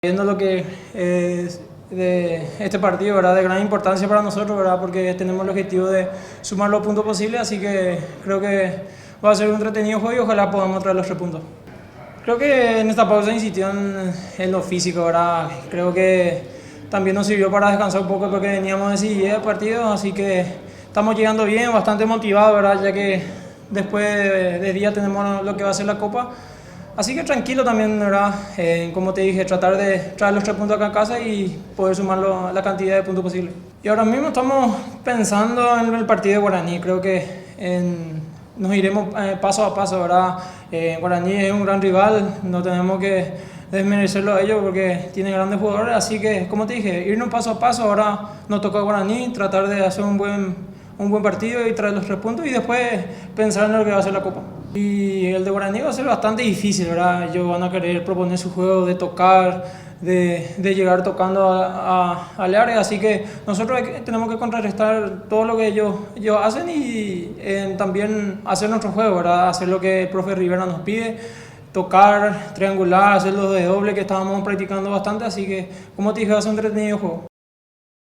Viendo lo que es de este partido, ¿verdad? De gran importancia para nosotros, ¿verdad? Porque tenemos el objetivo de sumar los puntos posibles, así que creo que va a ser un entretenido juego y ojalá podamos traer los 3 puntos. Creo que en esta pausa insistió en lo físico, ¿verdad? Creo que también nos sirvió para descansar un poco porque veníamos de seguir el partido, así que estamos llegando bien, bastante motivados, ¿verdad? Ya que después de día tenemos lo que va a ser la Copa. Así que tranquilo también, ¿verdad? Como te dije, tratar de traer los 3 puntos acá a casa y poder sumar la cantidad de puntos posible. Y ahora mismo estamos pensando en el partido de Guaraní. Creo que nos iremos paso a paso, ¿verdad? Guaraní es un gran rival, no tenemos que desmerecerlo a ellos porque tienen grandes jugadores. Así que, como te dije, irnos paso a paso. Ahora nos toca Guaraní, tratar de hacer un buen partido y traer los 3 puntos y después pensar en lo que va a ser la Copa. Y el de Guaraní va a ser bastante difícil, ¿verdad? Ellos van a querer proponer su juego de tocar, de llegar tocando al área, así que nosotros tenemos que contrarrestar todo lo que ellos hacen y también hacer nuestro juego, ¿verdad? Hacer lo que el profe Rivera nos pide, tocar, triangular, hacer los de doble que estábamos practicando bastante, así que como te dije, va a ser un entretenido juego.